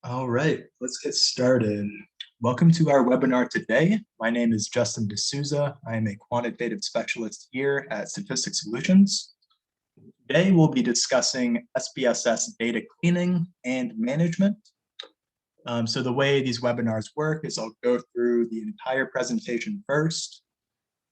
All right, let's get started. Welcome to our webinar today. My name is Justin D'Souza. I am a quantitative specialist here at Statistics Solutions. Today, we'll be discussing SPSS data cleaning and management. So the way these webinars work is I'll go through the entire presentation first.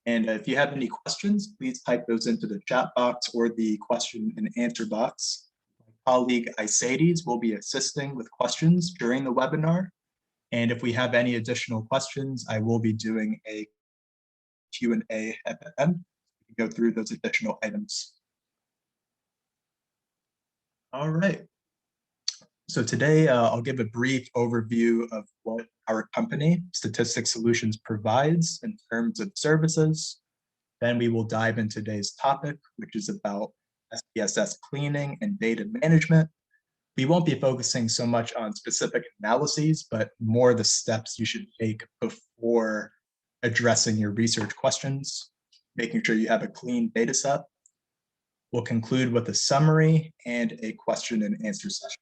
And if you have any questions, please type those into the chat box or the question and answer box. My colleague Isaides will be assisting with questions during the webinar. And if we have any additional questions, I will be doing a Q&A at the end to go through those additional items. All right. So today I'll give a brief overview of what our company, Statistics Solutions, provides in terms of services. Then we will dive into today's topic, which is about SPSS cleaning and data management. We won't be focusing so much on specific analyses, but more the steps you should take before addressing your research questions, making sure you have a clean data set. We'll conclude with a summary and a question and answer session.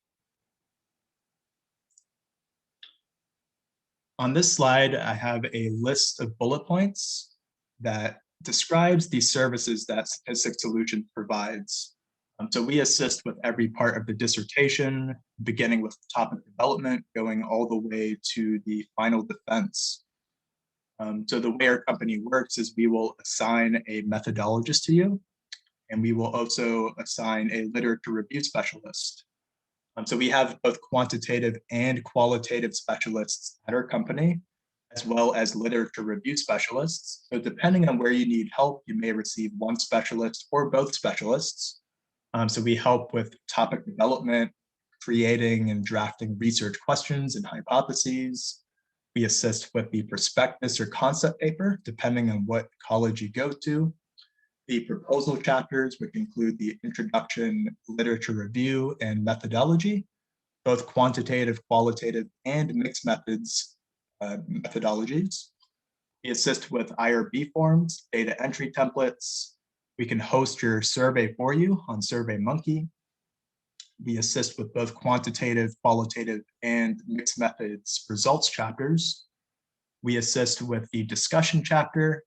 On this slide, I have a list of bullet points that describes the services that Statistics Solutions provides. So we assist with every part of the dissertation, beginning with topic development, going all the way to the final defense. So the way our company works is we will assign a methodologist to you, and we will also assign a literature review specialist. So we have both quantitative and qualitative specialists at our company, as well as literature review specialists. So depending on where you need help, you may receive one specialist or both specialists. So we help with topic development, creating and drafting research questions and hypotheses. We assist with the prospectus or concept paper, depending on what college you go to. The proposal chapters, which include the introduction, literature review, and methodology, both quantitative, qualitative, and mixed methods methodologies. We assist with IRB forms, data entry templates. We can host your survey for you on SurveyMonkey. We assist with both quantitative, qualitative, and mixed methods results chapters. We assist with the discussion chapter,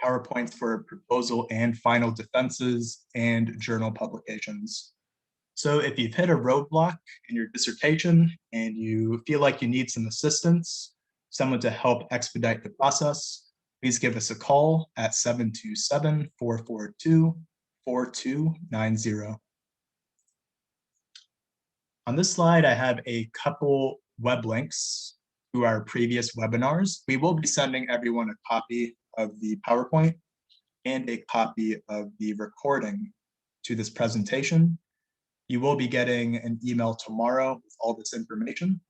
PowerPoints for proposal and final defenses, and journal publications. So if you've hit a roadblock in your dissertation and you feel like you need some assistance, someone to help expedite the process, please give us a call at 727-442-4290. On this slide, I have a couple web links to our previous webinars. We will be sending everyone a copy of the PowerPoint and a copy of the recording to this presentation. You will be getting an email tomorrow with all this information.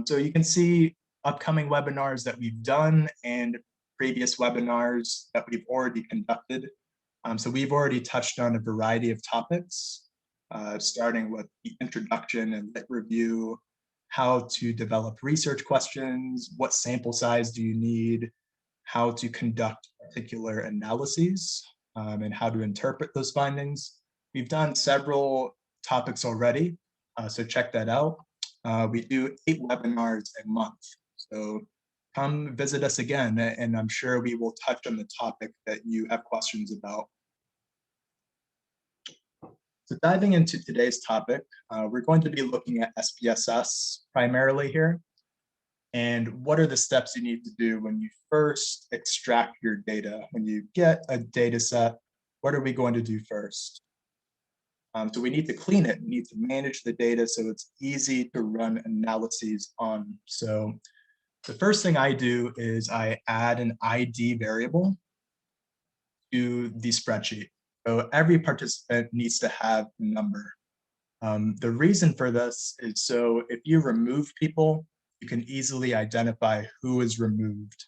So you can see upcoming webinars that we've done and previous webinars that we've already conducted. So we've already touched on a variety of topics, starting with the introduction and lit review, how to develop research questions, what sample size do you need, how to conduct particular analyses, and how to interpret those findings. We've done several topics already, so check that out. We do 8 webinars a month, so come visit us again, and I'm sure we will touch on the topic that you have questions about. So diving into today's topic, we're going to be looking at SPSS primarily here. And what are the steps you need to do when you first extract your data? When you get a data set, what are we going to do first? So we need to clean it. We need to manage the data so it's easy to run analyses on. So the first thing I do is I add an ID variable to the spreadsheet. So every participant needs to have a number. The reason for this is so if you remove people, you can easily identify who is removed.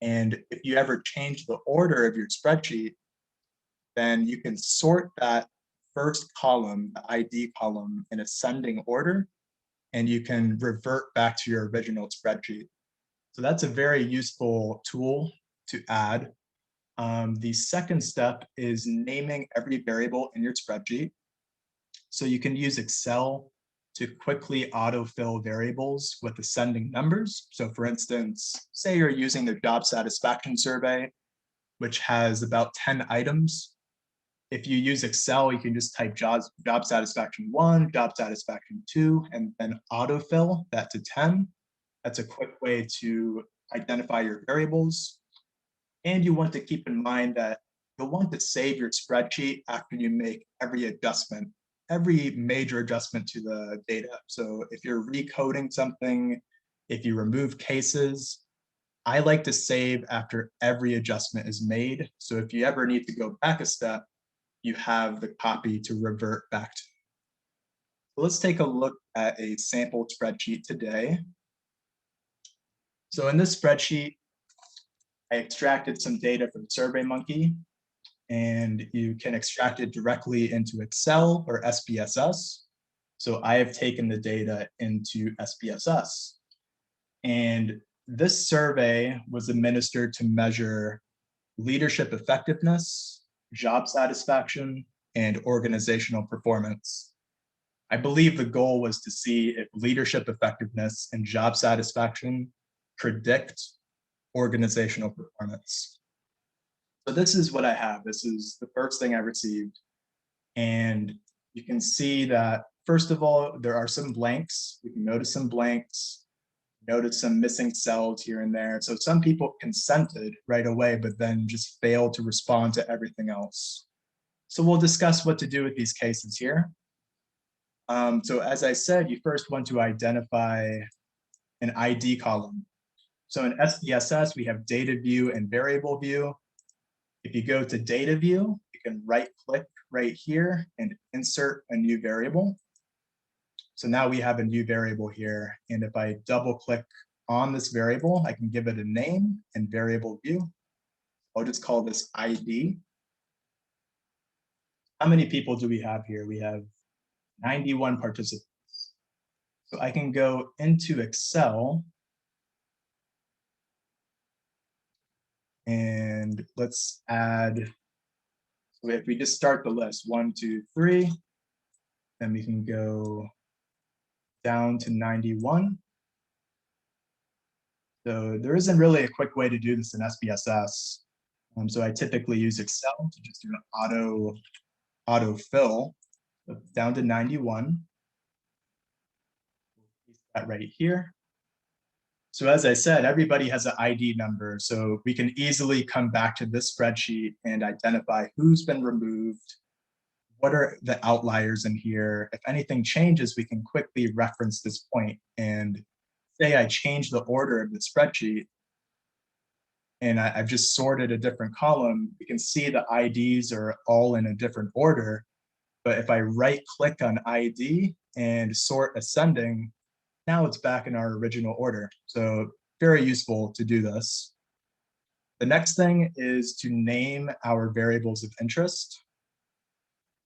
And if you ever change the order of your spreadsheet, then you can sort that first column, the ID column, in ascending order, and you can revert back to your original spreadsheet. So that's a very useful tool to add. The second step is naming every variable in your spreadsheet. So you can use Excel to quickly autofill variables with ascending numbers. So for instance, say you're using the job satisfaction survey, which has about 10 items. If you use Excel, you can just type job satisfaction 1, job satisfaction 2, and then autofill that to 10. That's a quick way to identify your variables. And you want to keep in mind that you'll want to save your spreadsheet after you make every adjustment, every major adjustment to the data. So if you're recoding something, if you remove cases, I like to save after every adjustment is made. So if you ever need to go back a step, you have the copy to revert back to. So let's take a look at a sample spreadsheet today. So in this spreadsheet, I extracted some data from SurveyMonkey, and you can extract it directly into Excel or SPSS. So I have taken the data into SPSS. And this survey was administered to measure leadership effectiveness, job satisfaction, and organizational performance. I believe the goal was to see if leadership effectiveness and job satisfaction predict organizational performance. So this is what I have. This is the first thing I received. And you can see that, first of all, there are some blanks. You can notice some blanks, notice some missing cells here and there. So some people consented right away, but then just failed to respond to everything else. So we'll discuss what to do with these cases here. So as I said, you first want to identify an ID column. So in SPSS, we have data view and variable view. If you go to data view, you can right click right here and insert a new variable. So now we have a new variable here. And if I double click on this variable, I can give it a name and variable view. I'll just call this ID. How many people do we have here? We have 91 participants. So I can go into Excel and let's add, so if we just start the list, 1, 2, 3, then we can go down to 91. So there isn't really a quick way to do this in SPSS. So I typically use Excel to just do an autofill down to 91. That right here. So as I said, everybody has an ID number, so we can easily come back to this spreadsheet and identify who's been removed, what are the outliers in here. If anything changes, we can quickly reference this point and say I change the order of the spreadsheet and I've just sorted a different column, we can see the IDs are all in a different order. But if I right click on ID and sort ascending, now it's back in our original order. So very useful to do this. The next thing is to name our variables of interest.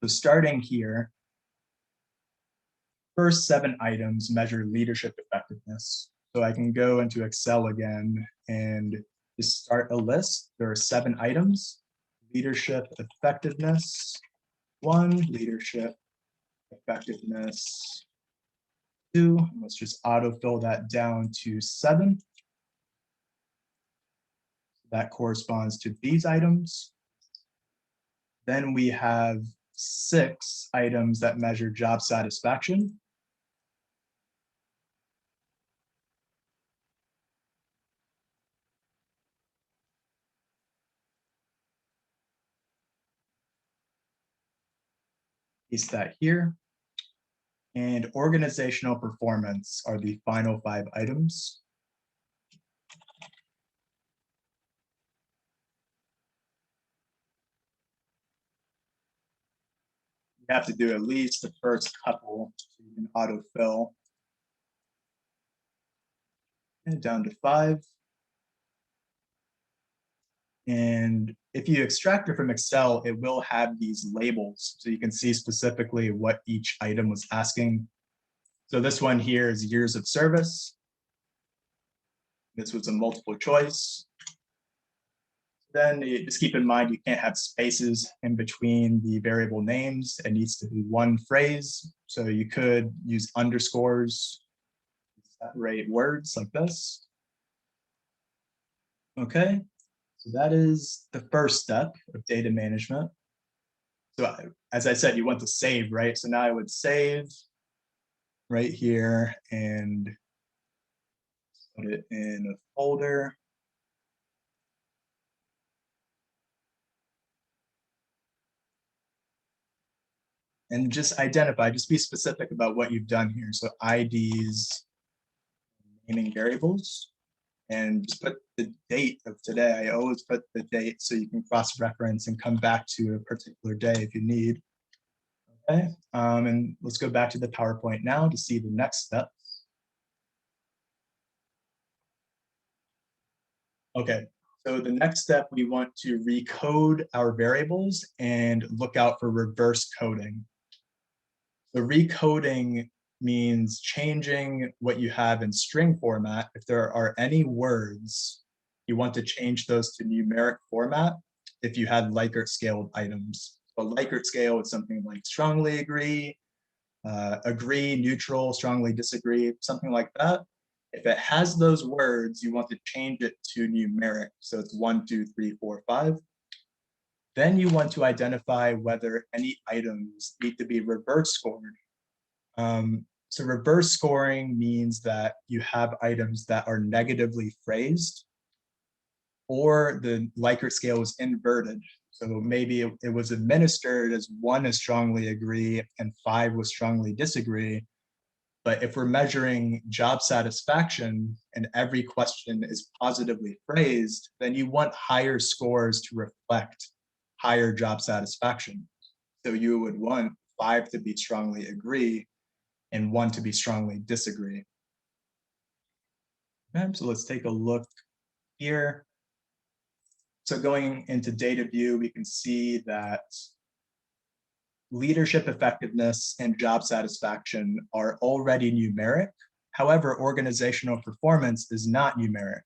So starting here, first 7 items measure leadership effectiveness. So I can go into Excel again and just start a list. There are 7 items: leadership effectiveness 1, leadership effectiveness 2. Let's just autofill that down to 7. That corresponds to these items. Then we have 6 items that measure job satisfaction. Paste that here. And organizational performance are the final 5 items. You have to do at least the first couple so you can autofill. And down to 5. And if you extract it from Excel, it will have these labels so you can see specifically what each item was asking. So this one here is years of service. This was a multiple choice. Then just keep in mind you can't have spaces in between the variable names. It needs to be one phrase. So you could use underscores to separate words like this. Okay, so that is the first step of data management. So as I said, you want to save, right? So now I would save right here and put it in a folder. And just identify, just be specific about what you've done here. So IDs, naming variables, and just put the date of today. I always put the date so you can cross-reference and come back to a particular day if you need. Okay, and let's go back to the PowerPoint now to see the next step. Okay, so the next step, we want to recode our variables and look out for reverse coding. The recoding means changing what you have in string format. If there are any words, you want to change those to numeric format if you had Likert scaled items. A Likert scale is something like strongly agree, neutral, strongly disagree, something like that. If it has those words, you want to change it to numeric. So it's 1, 2, 3, 4, 5. Then you want to identify whether any items need to be reverse scored. So reverse scoring means that you have items that are negatively phrased, or the Likert scale is inverted. So maybe it was administered as 1 is strongly agree and 5 was strongly disagree. But if we're measuring job satisfaction and every question is positively phrased, then you want higher scores to reflect higher job satisfaction. So you would want 5 to be strongly agree and 1 to be strongly disagree. Okay, so let's take a look here. So going into data view, we can see that leadership effectiveness and job satisfaction are already numeric. However, organizational performance is not numeric.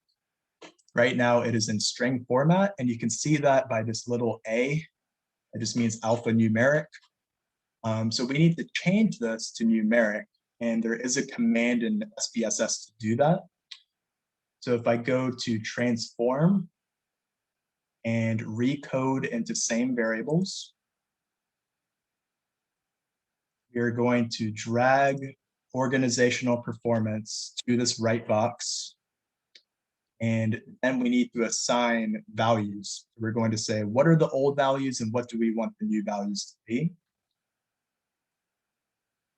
Right now, it is in string format, and you can see that by this little A. It just means alphanumeric. So we need to change this to numeric, and there is a command in SPSS to do that. So if I go to transform and recode into same variables, we're going to drag organizational performance to this right box. And then we need to assign values. We're going to say, what are the old values and what do we want the new values to be?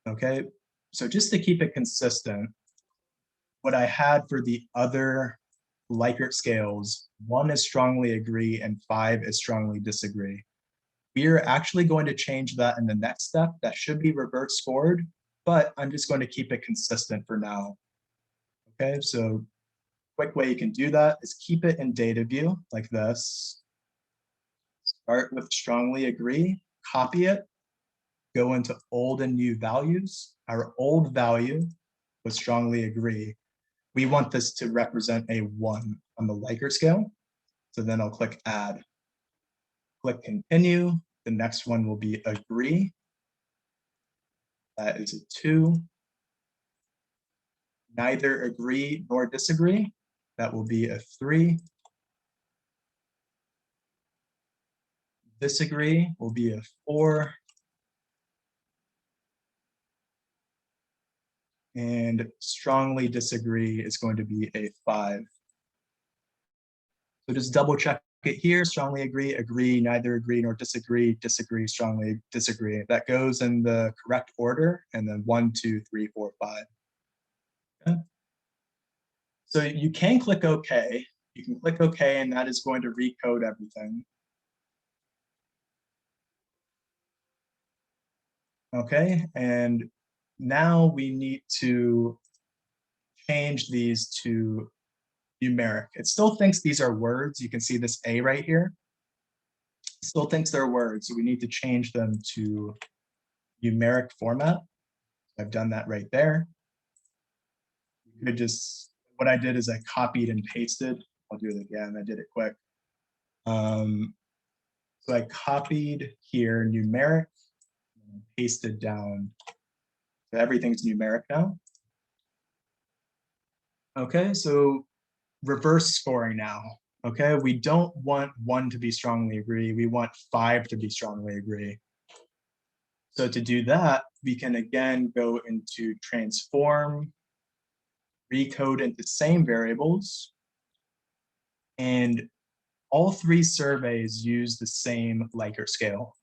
Okay, so just to keep it consistent, what I had for the other Likert scales, 1 is strongly agree and 5 is strongly disagree. We are actually going to change that in the next step. That should be reverse scored, but I'm just going to keep it consistent for now. Okay, so quick way you can do that is keep it in data view like this. Start with strongly agree, copy it, go into old and new values. Our old value was strongly agree. We want this to represent a 1 on the Likert scale. So then I'll click add. Click continue. The next one will be agree. That is a 2. Neither agree nor disagree. That will be a 3. Disagree will be a 4. And strongly disagree is going to be a 5. So just double check it here. Strongly agree, agree, neither agree nor disagree, disagree, strongly disagree. That goes in the correct order, and then 1, 2, 3, 4, 5. Okay. So you can click OK. You can click OK, and that is going to recode everything. Okay, and now we need to change these to numeric. It still thinks these are words. You can see this A right here. It still thinks they're words, so we need to change them to numeric format. I've done that right there. You could just, what I did is I copied and pasted. I'll do it again. I did it quick. So I copied here numeric, and pasted down Everything's numeric now. Okay, so reverse scoring now. Okay, we don't want 1 to be strongly agree. We want 5 to be strongly agree. So to do that, we can again go into transform, recode into same variables, and all 3 surveys use the same Likert scale.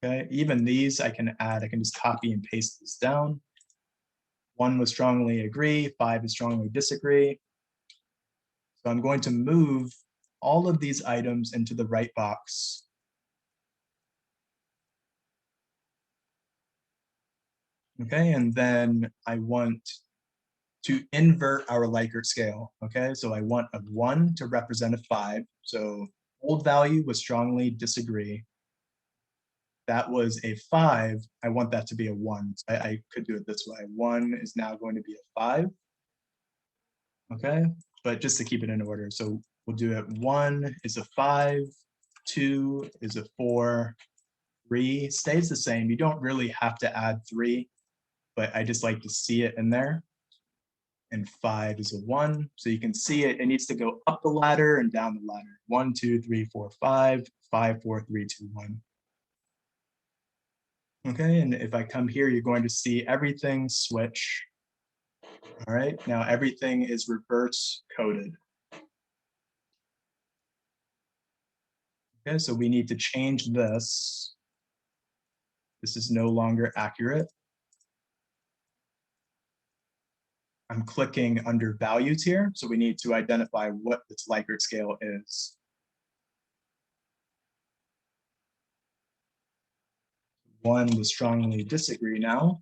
Okay, even these I can add, I can just copy and paste this down. 1 was strongly agree, 5 is strongly disagree. So I'm going to move all of these items into the right box. Okay, and then I want to invert our Likert scale. Okay, so I want a 1 to represent a 5. So old value was strongly disagree. That was a 5. I want that to be a 1. So I could do it this way. 1 is now going to be a 5. Okay, but just to keep it in order. So we'll do it. 1 is a 5. 2 is a 4. 3 stays the same. You don't really have to add 3, but I just like to see it in there. And 5 is a 1. So you can see it needs to go up the ladder and down the ladder. 1, 2, 3, 4, 5, 5, 4, 3, 2, 1. Okay, and if I come here, you're going to see everything switch. All right, now everything is reverse coded. Okay, so we need to change this. This is no longer accurate. I'm clicking under values here, so we need to identify what this Likert scale is. 1 will strongly disagree now.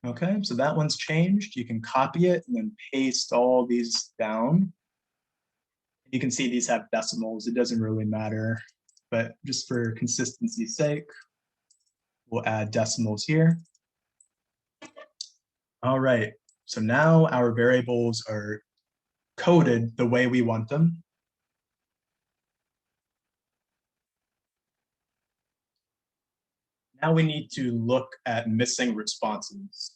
Okay, so that one's changed. You can copy it and then paste all these down. You can see these have decimals. It doesn't really matter, but just for consistency's sake, we'll add decimals here. All right, so now our variables are coded the way we want them. Now we need to look at missing responses.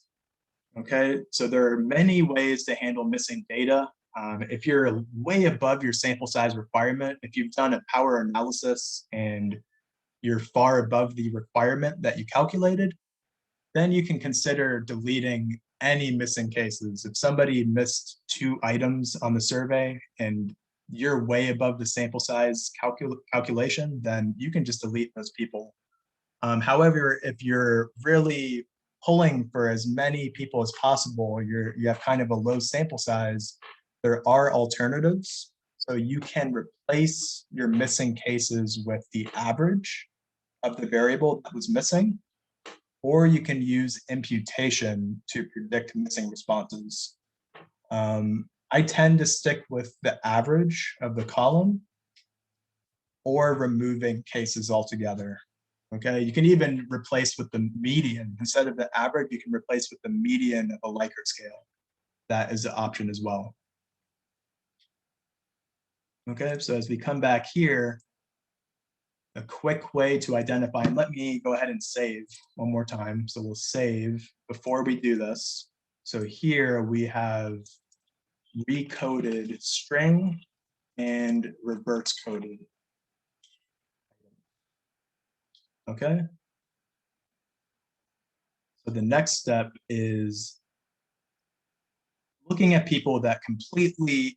Okay, so there are many ways to handle missing data. If you're way above your sample size requirement, if you've done a power analysis and you're far above the requirement that you calculated, then you can consider deleting any missing cases. If somebody missed 2 items on the survey and you're way above the sample size calculation, then you can just delete those people. However, if you're really pulling for as many people as possible, you have kind of a low sample size, there are alternatives. So you can replace your missing cases with the average of the variable that was missing, or you can use imputation to predict missing responses. I tend to stick with the average of the column or removing cases altogether. Okay, you can even replace with the median. Instead of the average, you can replace with the median of a Likert scale. That is an option as well. Okay, so as we come back here, a quick way to identify, and let me go ahead and save one more time. So we'll save before we do this. So here we have recoded string and reverse coded. Okay. So the next step is looking at people that completely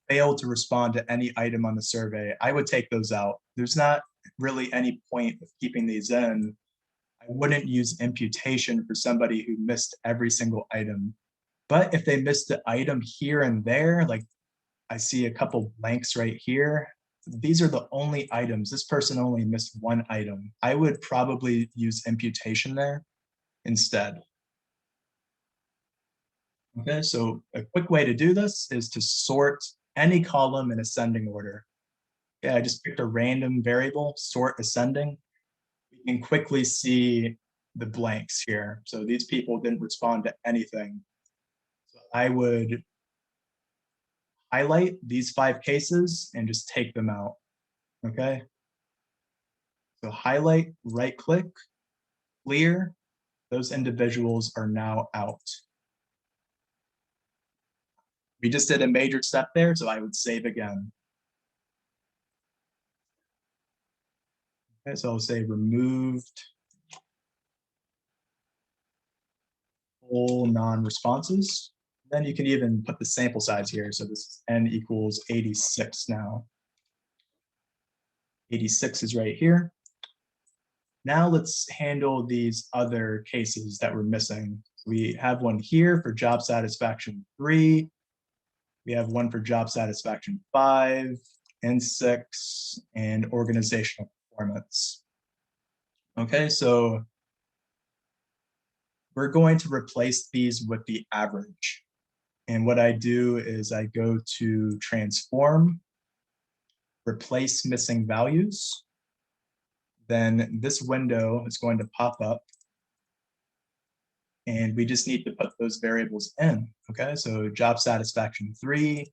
failed to respond to any item on the survey. I would take those out. There's not really any point of keeping these in. I wouldn't use imputation for somebody who missed every single item. But if they missed the item here and there, like I see a couple blanks right here, these are the only items. This person only missed 1 item. I would probably use imputation there instead. Okay, so a quick way to do this is to sort any column in ascending order. Yeah, I just picked a random variable, sort ascending. We can quickly see the blanks here. So these people didn't respond to anything. So I would highlight these 5 cases and just take them out, okay? So highlight, right click, clear, those individuals are now out. We just did a major step there, so I would save again. Okay, so I'll say removed all non-responses. Then you can even put the sample size here. So this is n equals 86 now. 86 is right here. Now let's handle these other cases that we're missing. We have one here for job satisfaction 3. We have one for job satisfaction 5 and 6 and organizational performance. Okay, so we're going to replace these with the average. And what I do is I go to transform, replace missing values. Then this window is going to pop up and we just need to put those variables in, okay? So job satisfaction 3,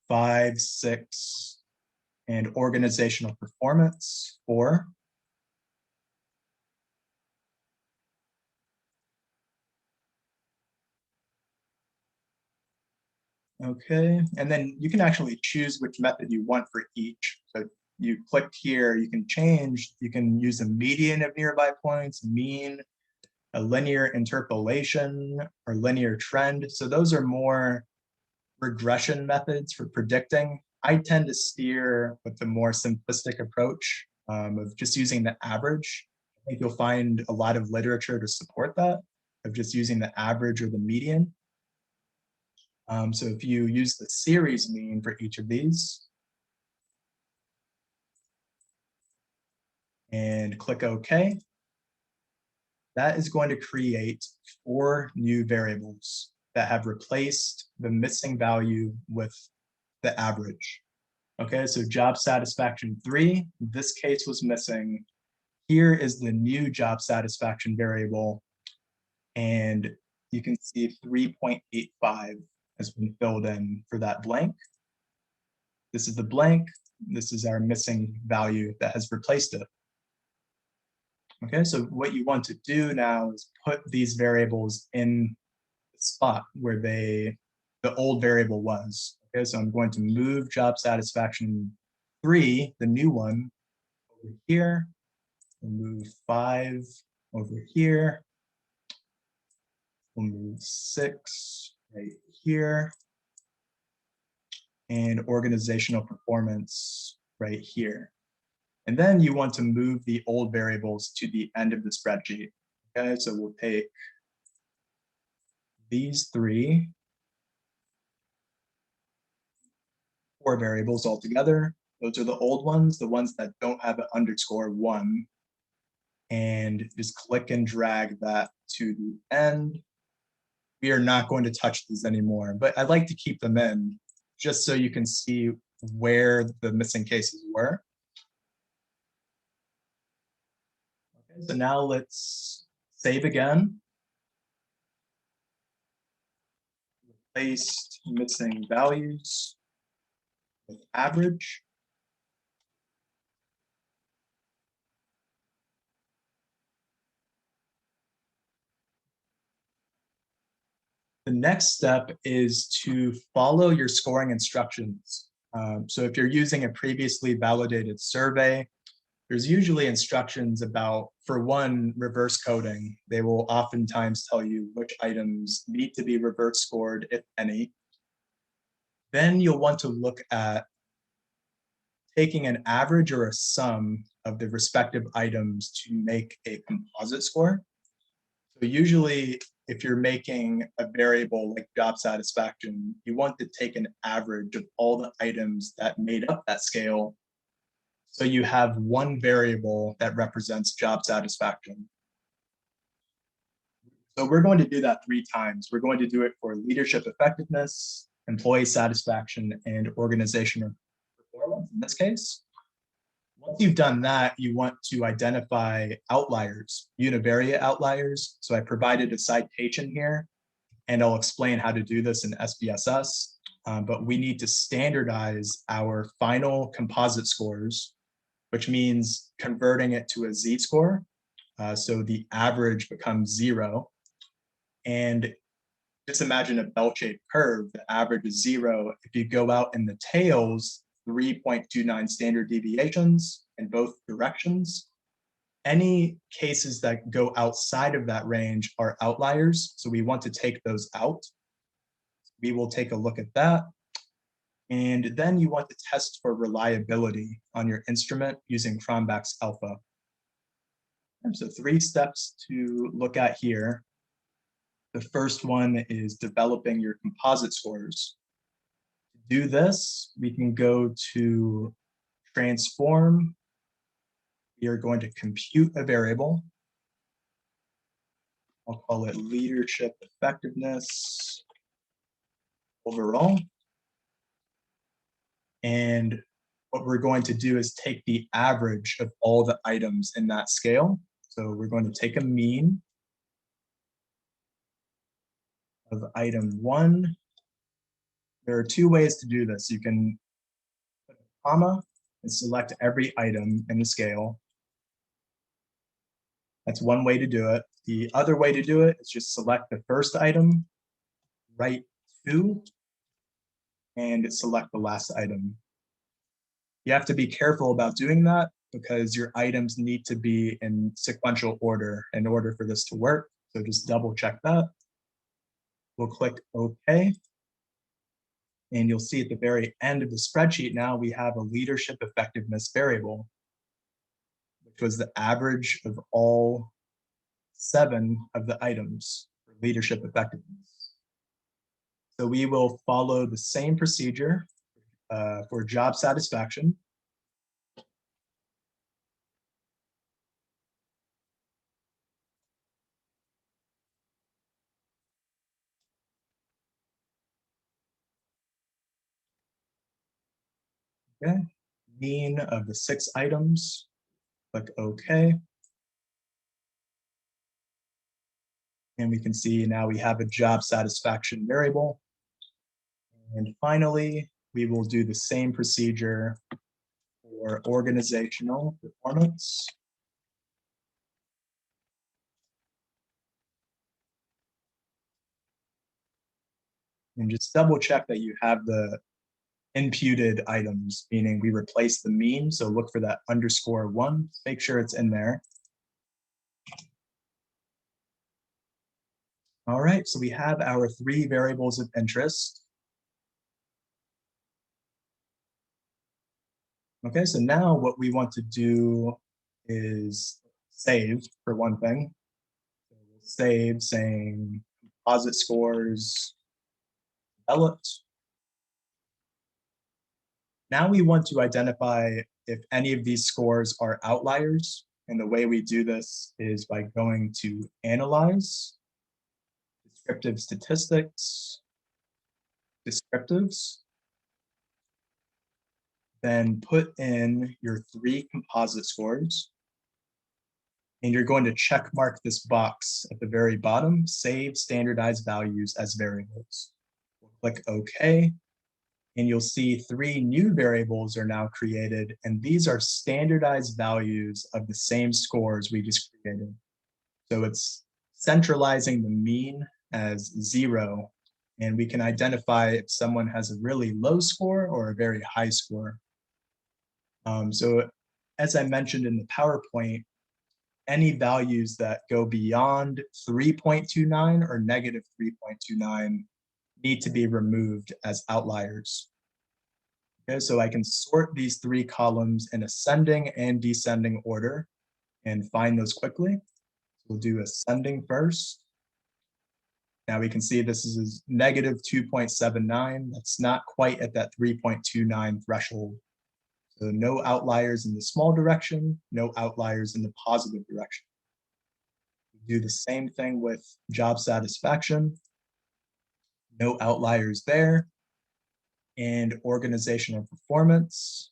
5, 6, and organizational performance 4. Okay, and then you can actually choose which method you want for each. So you click here, you can change, you can use a median of nearby points, mean, a linear interpolation, or linear trend. So those are more regression methods for predicting. I tend to steer with the more simplistic approach of just using the average. I think you'll find a lot of literature to support that, of just using the average or the median. So if you use the series mean for each of these and click OK, that is going to create 4 new variables that have replaced the missing value with the average. Okay, so job satisfaction 3, this case was missing. Here is the new job satisfaction variable, and you can see 3.85 has been filled in for that blank. This is the blank. This is our missing value that has replaced it. Okay, so what you want to do now is put these variables in the spot where the old variable was. Okay, so I'm going to move job satisfaction 3, the new one, over here, and move 5 over here. We'll move 6 right here, and organizational performance right here. And then you want to move the old variables to the end of the spreadsheet. Okay, so we'll take these 3, 4 variables all together. Those are the old ones, the ones that don't have an underscore 1. And just click and drag that to the end. We are not going to touch these anymore, but I'd like to keep them in just so you can see where the missing cases were. Okay, so now let's save again. Replace missing values with average. The next step is to follow your scoring instructions. So if you're using a previously validated survey, there's usually instructions about, for one, reverse coding. They will oftentimes tell you which items need to be reverse scored, if any. Then you'll want to look at taking an average or a sum of the respective items to make a composite score. So usually, if you're making a variable like job satisfaction, you want to take an average of all the items that made up that scale. So you have one variable that represents job satisfaction. So we're going to do that 3 times. We're going to do it for leadership effectiveness, employee satisfaction, and organizational performance in this case. Once you've done that, you want to identify outliers, univariate outliers. So I provided a citation here, and I'll explain how to do this in SPSS. But we need to standardize our final composite scores, which means converting it to a z-score. So the average becomes 0. And just imagine a bell-shaped curve. The average is 0. If you go out in the tails, 3.29 standard deviations in both directions. Any cases that go outside of that range are outliers, so we want to take those out. We will take a look at that. And then you want to test for reliability on your instrument using Cronbach's alpha. And so 3 steps to look at here. The first one is developing your composite scores. To do this, we can go to transform. We are going to compute a variable. I'll call it leadership effectiveness overall. And what we're going to do is take the average of all the items in that scale. So we're going to take a mean of item 1. There are 2 ways to do this. You can put a comma and select every item in the scale. That's one way to do it. The other way to do it is just select the first item, write 2, and select the last item. You have to be careful about doing that because your items need to be in sequential order in order for this to work. So just double check that. We'll click OK. And you'll see at the very end of the spreadsheet now we have a leadership effectiveness variable, which was the average of all 7 of the items for leadership effectiveness. So we will follow the same procedure for job satisfaction. Okay, mean of the 6 items, click OK. And we can see now we have a job satisfaction variable. And finally, we will do the same procedure for organizational performance. And just double check that you have the imputed items, meaning we replace the mean. So look for that _1, make sure it's in there. All right, so we have our 3 variables of interest. Okay, so now what we want to do is save for one thing. So we'll save saying composite scores developed. Now we want to identify if any of these scores are outliers. And the way we do this is by going to Analyze, Descriptive Statistics, Descriptives, then put in your 3 composite scores. And you're going to check mark this box at the very bottom, Save Standardized Values as Variables. We'll click OK. And you'll see 3 new variables are now created, and these are standardized values of the same scores we just created. So it's centralizing the mean as 0, and we can identify if someone has a really low score or a very high score. So as I mentioned in the PowerPoint, any values that go beyond 3.29 or negative 3.29 need to be removed as outliers. Okay, so I can sort these 3 columns in ascending and descending order and find those quickly. So we'll do ascending first. Now we can see this is negative 2.79. That's not quite at that 3.29 threshold. So no outliers in the small direction, no outliers in the positive direction. We do the same thing with job satisfaction. No outliers there. And organizational performance,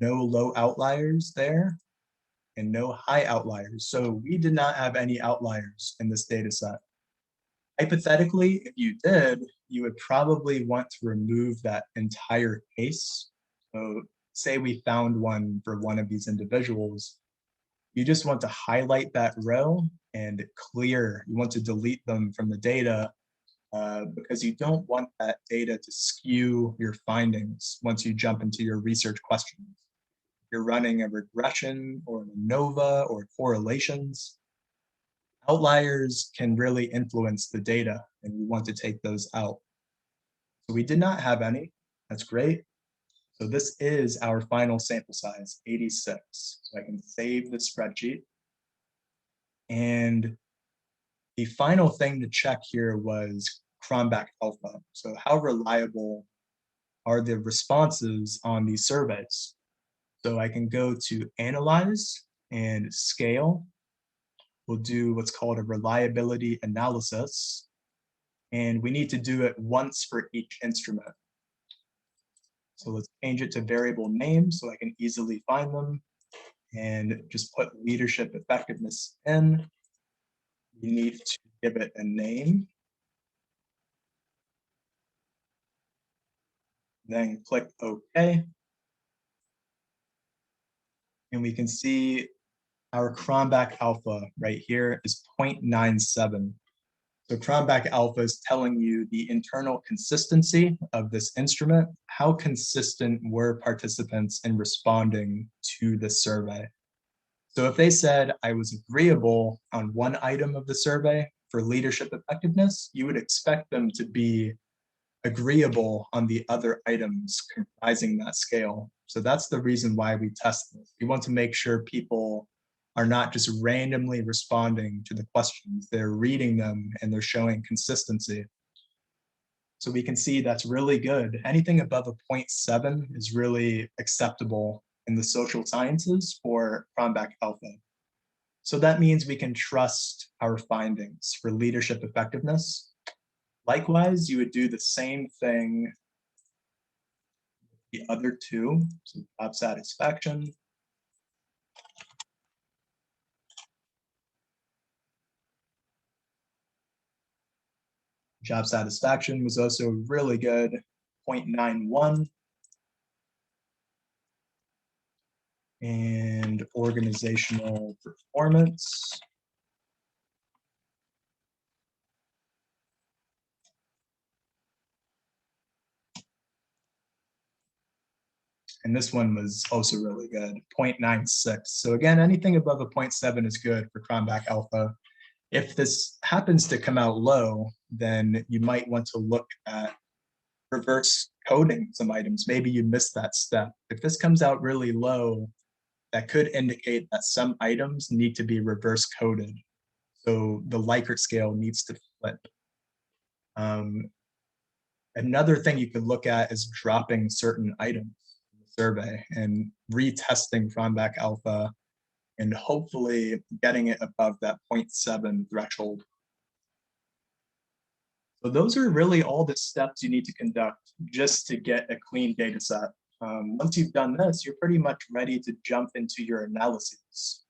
no low outliers there, and no high outliers. So we did not have any outliers in this data set. Hypothetically, if you did, you would probably want to remove that entire case. So say we found one for one of these individuals, you just want to highlight that row and clear. You want to delete them from the data because you don't want that data to skew your findings once you jump into your research questions. If you're running a regression or an ANOVA or correlations, outliers can really influence the data, and we want to take those out. So we did not have any. That's great. So this is our final sample size, 86. So I can save the spreadsheet. And the final thing to check here was Cronbach alpha. So how reliable are the responses on these surveys? So I can go to Analyze and Scale. We'll do what's called a reliability analysis. And we need to do it once for each instrument. So let's change it to variable names so I can easily find them, and just put leadership effectiveness in. We need to give it a name. Then click OK. And we can see our Cronbach alpha right here is 0.97. So Cronbach alpha is telling you the internal consistency of this instrument. How consistent were participants in responding to the survey? So if they said I was agreeable on one item of the survey for leadership effectiveness, you would expect them to be agreeable on the other items comprising that scale. So that's the reason why we test this. We want to make sure people are not just randomly responding to the questions. They're reading them and they're showing consistency. So we can see that's really good. Anything above a 0.7 is really acceptable in the social sciences for Cronbach alpha. So that means we can trust our findings for leadership effectiveness. Likewise, you would do the same thing with the other two, so job satisfaction. Job satisfaction was also really good, 0.91. And organizational performance. And this one was also really good, 0.96. So again, anything above a 0.7 is good for Cronbach alpha. If this happens to come out low, then you might want to look at reverse coding some items. Maybe you missed that step. If this comes out really low, that could indicate that some items need to be reverse coded. So the Likert scale needs to flip. Another thing you could look at is dropping certain items in the survey and retesting Cronbach alpha and hopefully getting it above that 0.7 threshold. So those are really all the steps you need to conduct just to get a clean data set. Once you've done this, you're pretty much ready to jump into your analyses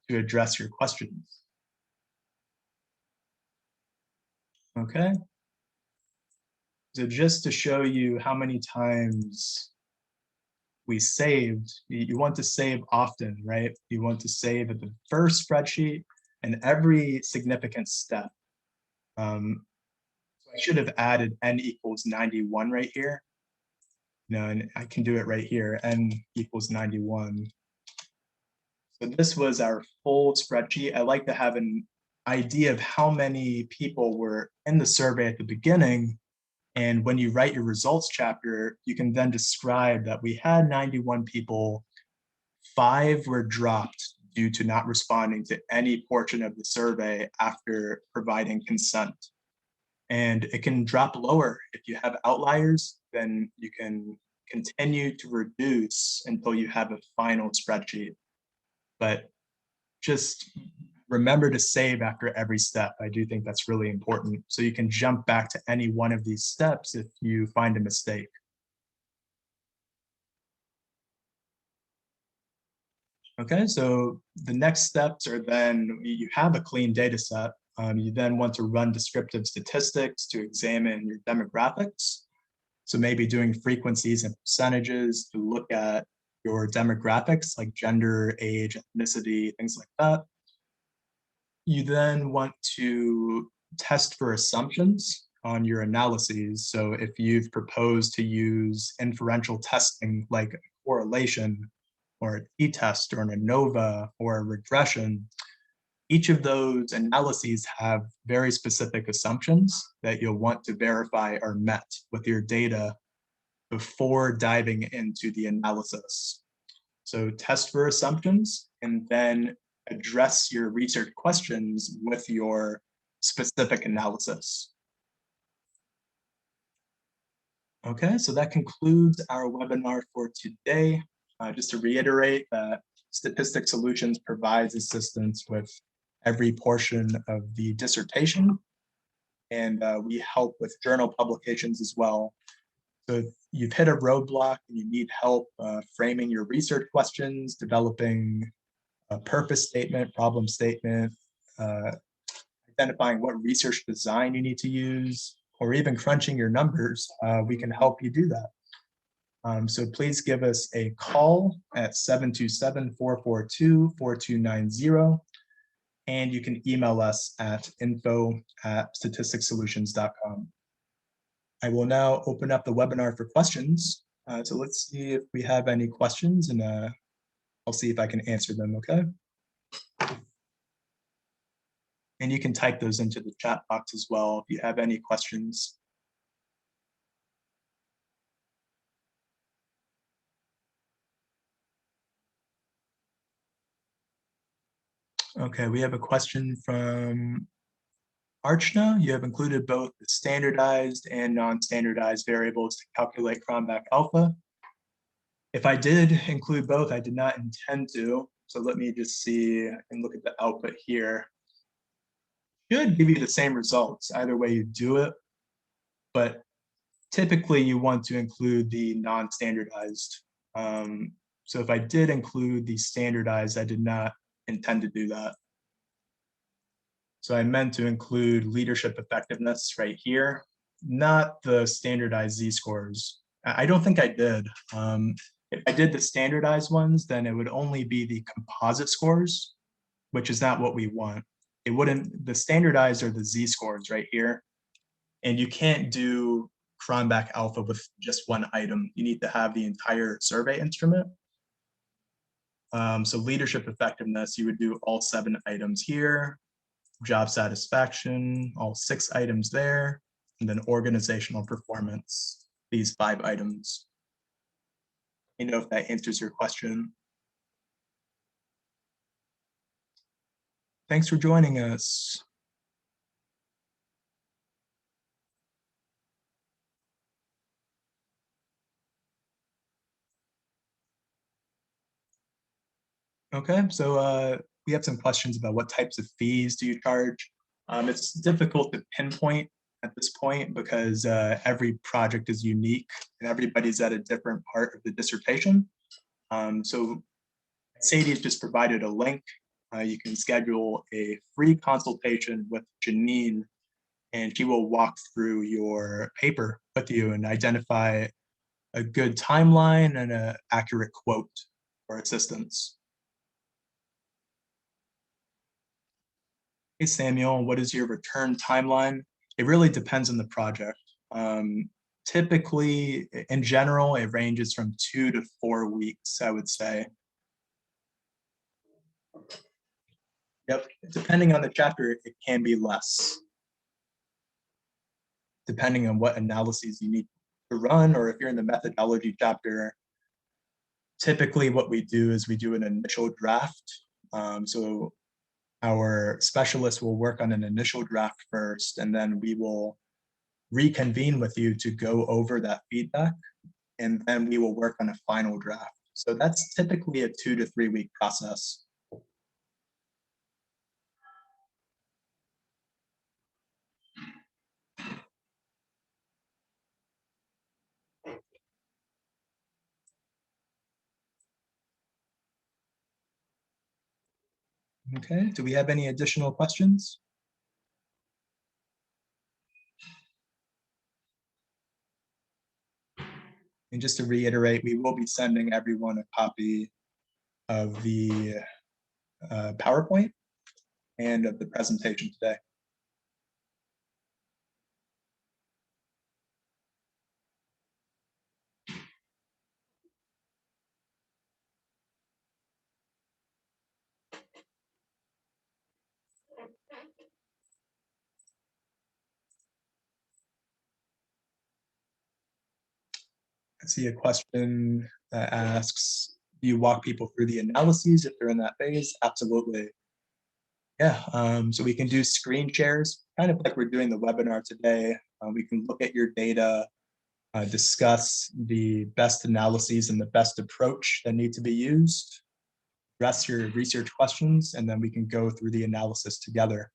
to address your questions. Okay. So just to show you how many times we saved, you want to save often, right? You want to save at the first spreadsheet and every significant step. So I should have added n equals 91 right here. No, and I can do it right here, n equals 91. So this was our full spreadsheet. I like to have an idea of how many people were in the survey at the beginning. And when you write your results chapter, you can then describe that we had 91 people, 5 were dropped due to not responding to any portion of the survey after providing consent. And it can drop lower. If you have outliers, then you can continue to reduce until you have a final spreadsheet. But just remember to save after every step. I do think that's really important. So you can jump back to any one of these steps if you find a mistake. Okay, so the next steps are then you have a clean data set. You then want to run descriptive statistics to examine your demographics. So maybe doing frequencies and percentages to look at your demographics like gender, age, ethnicity, things like that. You then want to test for assumptions on your analyses. So if you've proposed to use inferential testing like correlation or a t-test or an ANOVA or a regression, each of those analyses have very specific assumptions that you'll want to verify are met with your data before diving into the analysis. So test for assumptions and then address your research questions with your specific analysis. Okay, so that concludes our webinar for today. Just to reiterate that Statistics Solutions provides assistance with every portion of the dissertation, and we help with journal publications as well. So if you've hit a roadblock and you need help framing your research questions, developing a purpose statement, problem statement, identifying what research design you need to use, or even crunching your numbers, we can help you do that. So please give us a call at 727-442-4290, and you can email us at info@statisticsolutions.com. I will now open up the webinar for questions. So let's see if we have any questions, and I'll see if I can answer them, okay? And you can type those into the chat box as well if you have any questions. Okay, we have a question from Archna. You have included both the standardized and non-standardized variables to calculate Cronbach alpha. If I did include both, I did not intend to. So let me just see and look at the output here. Should give you the same results either way you do it, but typically you want to include the non-standardized. So if I did include the standardized, I did not intend to do that. So I meant to include leadership effectiveness right here, not the standardized Z-scores. I don't think I did. If I did the standardized ones, then it would only be the composite scores, which is not what we want. It wouldn't, the standardized are the Z-scores right here. And you can't do Cronbach alpha with just one item. You need to have the entire survey instrument. So leadership effectiveness, you would do all 7 items here, job satisfaction, all 6 items there, and then organizational performance, these 5 items. You know if that answers your question. Thanks for joining us. Okay, so we have some questions about what types of fees do you charge. It's difficult to pinpoint at this point because every project is unique and everybody's at a different part of the dissertation. So Sadie's just provided a link. You can schedule a free consultation with Janine, and she will walk through your paper with you and identify a good timeline and an accurate quote for assistance. Hey, Samuel, what is your return timeline? It really depends on the project. Typically, in general, it ranges from 2 to 4 weeks, I would say. Yep, depending on the chapter, it can be less, depending on what analyses you need to run, or if you're in the methodology chapter, typically what we do is we do an initial draft. So our specialist will work on an initial draft first, and then we will reconvene with you to go over that feedback, and then we will work on a final draft. So that's typically a 2 to 3 week process. Okay, do we have any additional questions? And just to reiterate, we will be sending everyone a copy of the PowerPoint and of the presentation today. I see a question that asks, do you walk people through the analyses if they're in that phase? Absolutely. Yeah, so we can do screen shares, kind of like we're doing the webinar today. We can look at your data, discuss the best analyses and the best approach that need to be used, address your research questions, and then we can go through the analysis together.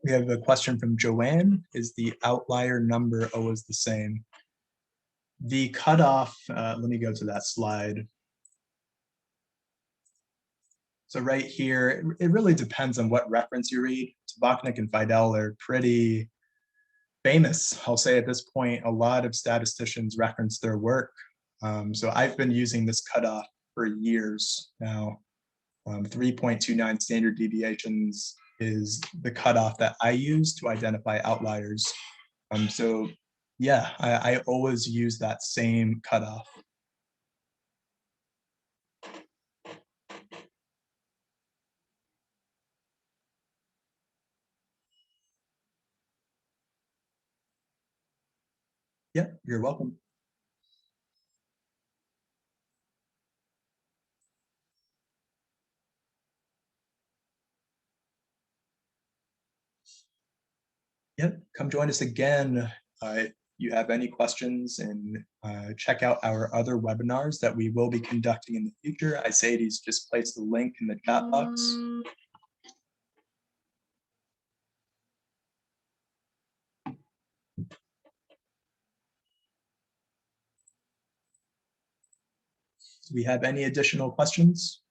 We have a question from Joanne. Is the outlier number always the same? The cutoff, let me go to that slide. So right here, it really depends on what reference you read. Tabachnik and Fidel are pretty famous. I'll say at this point, a lot of statisticians reference their work. So I've been using this cutoff for years now. 3.29 standard deviations is the cutoff that I use to identify outliers. So yeah, I always use that same cutoff. Yeah, you're welcome. Yep, come join us again. If you have any questions, and check out our other webinars that we will be conducting in the future. Isaides just placed the link in the chat box. Do we have any additional questions?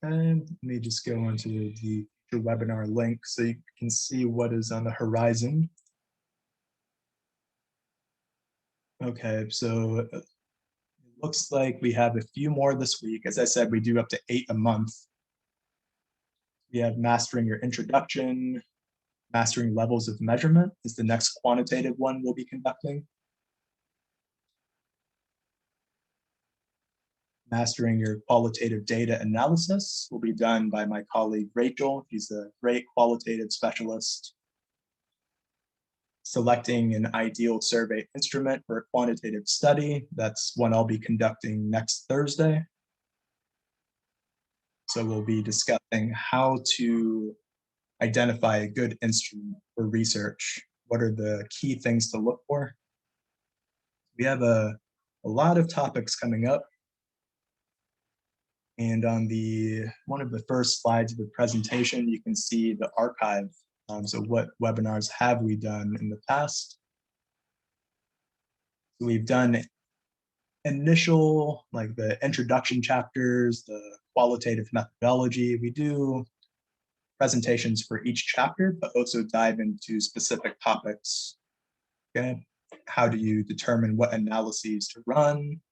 And let me just go onto the webinar link so you can see what is on the horizon. Okay, so it looks like we have a few more this week. As I said, we do up to 8 a month. We have mastering your introduction, mastering levels of measurement is the next quantitative one we'll be conducting. Mastering your qualitative data analysis will be done by my colleague Rachel. She's a great qualitative specialist. Selecting an ideal survey instrument for a quantitative study. That's one I'll be conducting next Thursday. So we'll be discussing how to identify a good instrument for research. What are the key things to look for? We have a lot of topics coming up. And on one of the first slides of the presentation, you can see the archive. So what webinars have we done in the past? So we've done initial, like the introduction chapters, the qualitative methodology. We do presentations for each chapter, but also dive into specific topics. Okay, how do you determine what analyses to run?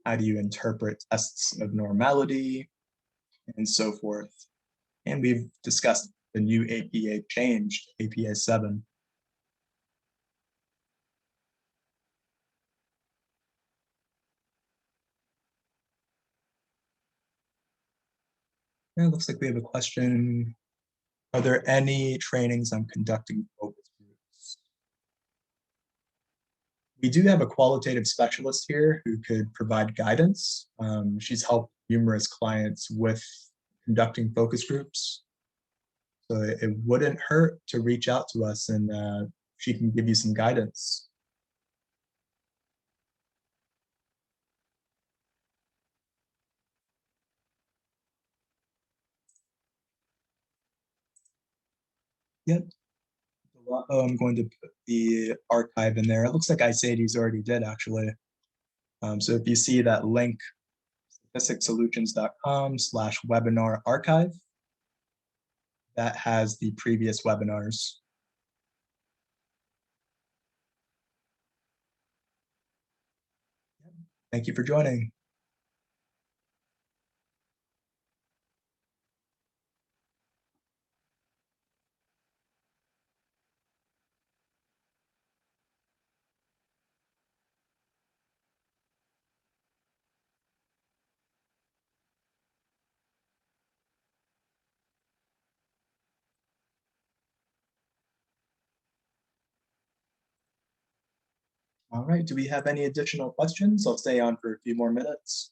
How do you interpret tests of normality, and so forth? And we've discussed the new APA change, APA 7. And it looks like we have a question. Are there any trainings on conducting focus groups? We do have a qualitative specialist here who could provide guidance. She's helped numerous clients with conducting focus groups. So it wouldn't hurt to reach out to us, and she can give you some guidance. Yep. Oh, I'm going to put the archive in there. It looks like Isades already did, actually. So if you see that link, statisticsolutions.com/webinar archive, that has the previous webinars. Thank you for joining. All right, do we have any additional questions? I'll stay on for a few more minutes.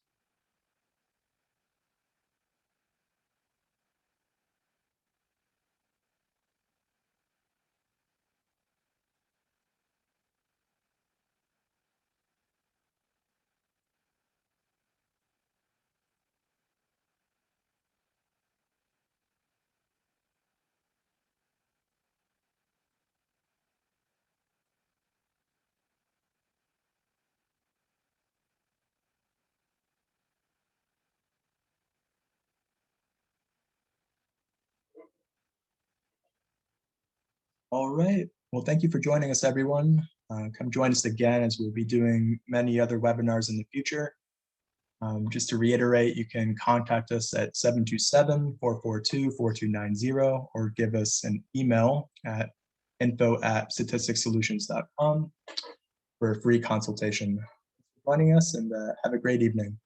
All right, well, thank you for joining us, everyone. Come join us again, as we'll be doing many other webinars in the future. Just to reiterate, you can contact us at 727-442-4290 or give us an email at info@statisticsolutions.com for a free consultation. Thanks for joining us, and have a great evening.